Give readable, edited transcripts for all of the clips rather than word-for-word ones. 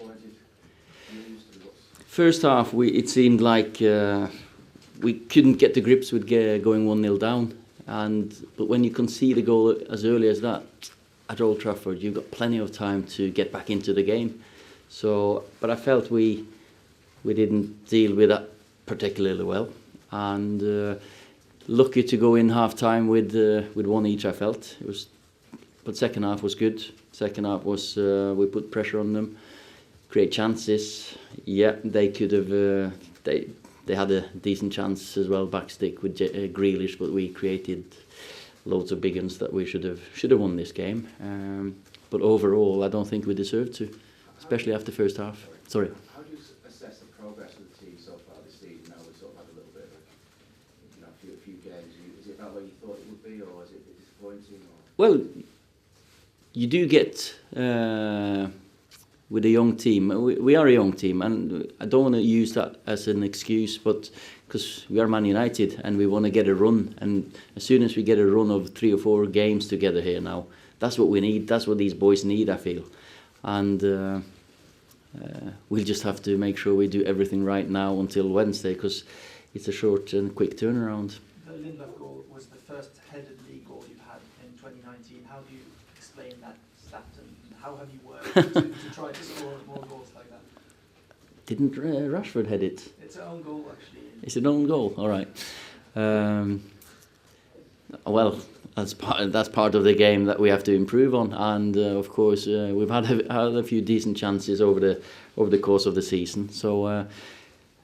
disappointed? First half, it seemed like we couldn't get to grips with going 1-0 down. But when you concede a goal as early as that at Old Trafford, you've got plenty of time to get back into the game. But I felt we didn't deal with that particularly well, and lucky to go in half time with one each. I felt it was, but second half was good. Second half was we put pressure on them, create chances. Yeah, they could have. They had a decent chance as well, backstick with Grealish, but we created loads of big ones that we should have won this game. But overall, I don't think we deserved to, especially after the first half. Sorry. How do you assess the progress of the team so far this season? Now we've sort of had a little bit of a few games. Is it about what you thought it would be, or is it disappointing? Well, you do get. With a young team, we are a young team, and I don't want to use that as an excuse, but because we are Man United and we want to get a run, and as soon as we get a run of 3 or 4 games together here now, that's what we need. That's what these boys need, I feel, and we'll just have to make sure we do everything right now until Wednesday, because it's a short and quick turnaround. The Lindelof goal was the first headed league goal you've had in 2019. How do you explain that stat, and how have you worked to try to score more goals like that? Didn't Rashford head it? It's an own goal, actually. It's an own goal, all right. Well, that's part of the game that we have to improve on, and of course we've had a few decent chances over the course of the season. So,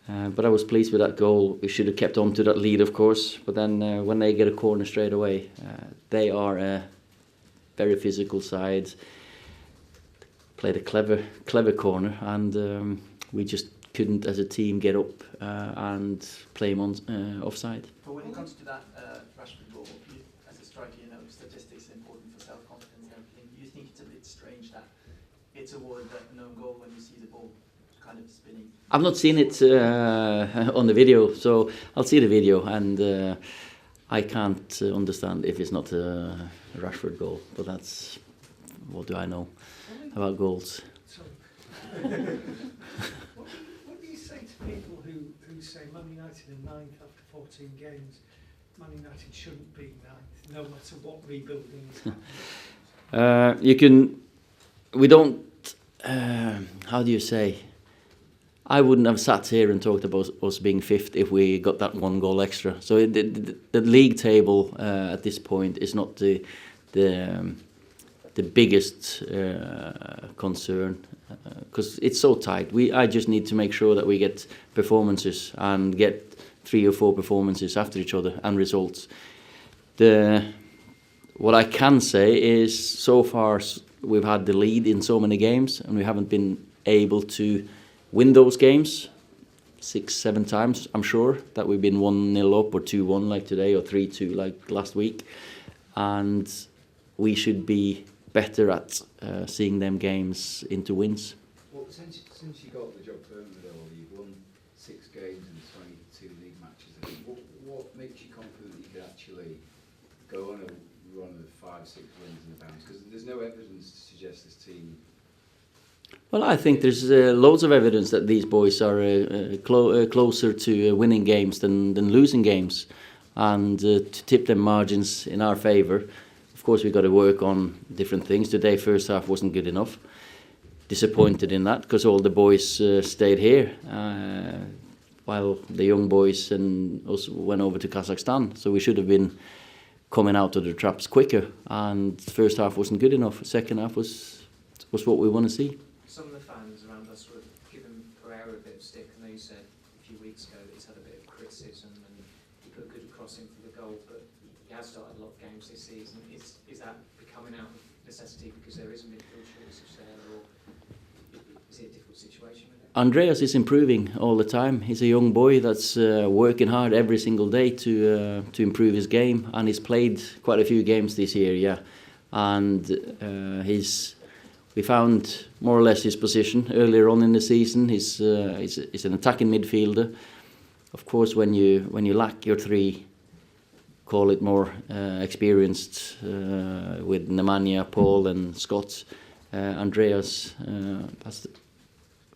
but I was pleased with that goal. We should have kept on to that lead, of course. But then when they get a corner straight away, they are a very physical side. Played a clever corner, and we just couldn't, as a team, get up and play him on offside. But when it comes to that Rashford goal, as a striker, statistics are important for self-confidence and everything. Do you think it's a bit strange that it's awarded that no goal when you see the ball kind of spinning? I've not seen it on the video, so I'll see the video, and I can't understand if it's not a Rashford goal. But that's, what do I know about goals? What do you say to people who say Man United are 9th after 14 games? Man United shouldn't be 9th, no matter what rebuilding is happening. We don't, how do you say? I wouldn't have sat here and talked about us being 5th if we got that 1 goal extra. So the league table at this point is not the biggest concern, because it's so tight. I just need to make sure that we get performances and get 3 or 4 performances after each other and results. What I can say is, so far we've had the lead in so many games, and we haven't been able to win those games 6-7 times. I'm sure that we've been 1-0 up or 2-1 like today, or 3-2 like last week, and we should be better at seeing them games into wins. Well, since you got the job permanently, you've won 6 games in 22 league matches. I mean, what makes you confident that you could actually go on a run of 5-6 wins in the bounce? Because there's no evidence to suggest this team. Well, I think there's loads of evidence that these boys are closer to winning games than losing games, and to tip them margins in our favour. Of course, we've got to work on different things. Today, first half wasn't good enough. Disappointed in that, because all the boys stayed here, while the young boys and us went over to Kazakhstan. So we should have been coming out of the traps quicker. And first half wasn't good enough. Second half was what we want to see. Some of the fans around us would have given Pereira a bit of stick. I know you said a few weeks ago that he's had a bit of criticism and he put a good crossing for the goal, but he has started a lot of games this season. Is that becoming out of necessity because there is a midfield shortage there, or is it a difficult situation with it? Andreas is improving all the time. He's a young boy that's working hard every single day to improve his game, and he's played quite a few games this year, yeah. And we found more or less his position earlier on in the season. He's an attacking midfielder. Of course, when you lack your 3, call it more experienced with Nemanja, Paul and Scott, Andreas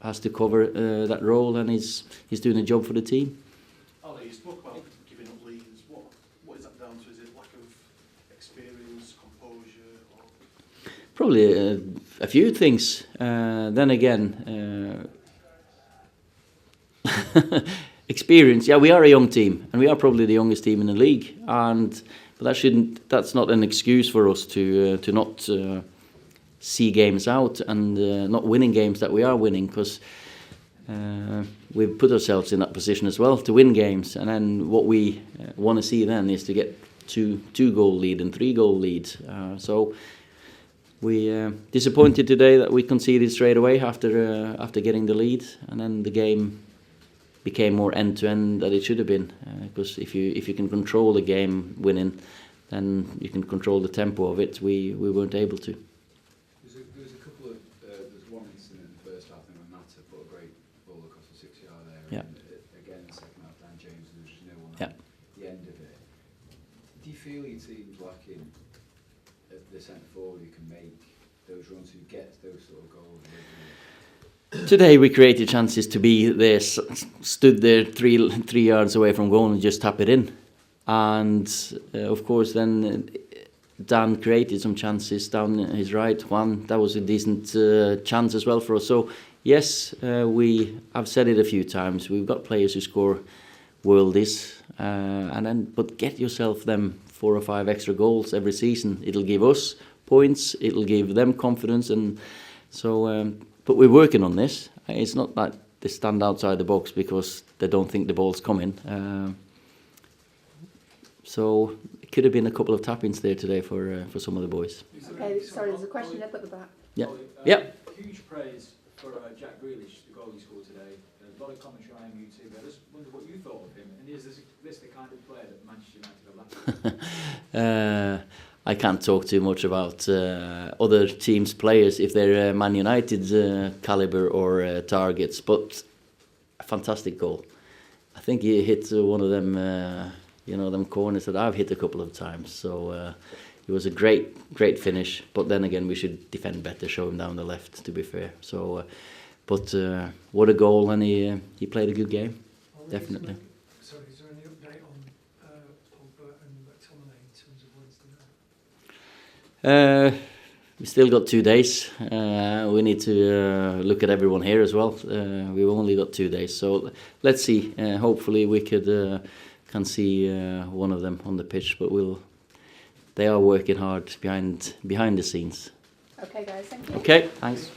has to cover that role, and he's doing a job for the team. Ole, you spoke about giving up leads. What is that down to? Is it lack of experience, composure, or? Probably a few things. Then again, experience. Yeah, we are a young team, and we are probably the youngest team in the league. But that's not an excuse for us to not see games out and not winning games that we are winning, because we've put ourselves in that position as well to win games. And then what we want to see then is to get two goal lead and 3 goal lead. So we disappointed today that we conceded straight away after getting the lead, and then the game became more end-to-end than it should have been. Because if you can control the game winning, then you can control the tempo of it. We weren't able to. There was a couple of there's one incident in the first half, and Mata put a great ball across the 6-yard area. Yeah. And again, in the second half, Dan James, there was just no one Yeah. at the end of it. Do you feel your team's lacking at the centre forward who can make those runs, who gets those sort of goals? Today we created chances to be there, stood there 3 yards away from goal and just tap it in. And of course then Dan created some chances down his right. One, that was a decent chance as well for us. So yes, I've said it a few times, we've got players who score worldies, but get yourself them 4 or 5 extra goals every season. It'll give us points, it'll give them confidence, and so. But we're working on this. It's not that they stand outside the box because they don't think the ball's coming. So it could have been a couple of tap-ins there today for some of the boys. Okay, sorry, there's a question up at the back. Yeah. Ollie, Yeah. Huge praise for Jack Grealish, the goal he scored today. A lot of commentary on YouTube. I just wonder what you thought of him, and is this the kind of player that Manchester United are lacking? I can't talk too much about other teams' players if they're Man United caliber or targets, but a fantastic goal. I think he hit one of them, them corners that I've hit a couple of times. So it was a great finish. But then again, we should defend better, show him down the left, to be fair. So, but what a goal, and he played a good game, definitely. Sorry, is there any update on Pogba and McTominay in terms of Wednesday night? We still got 2 days. We need to look at everyone here as well. We've only got 2 days, so let's see. Hopefully we can see one of them on the pitch, but they are working hard behind the scenes. Okay, guys, thank you. Okay, thanks.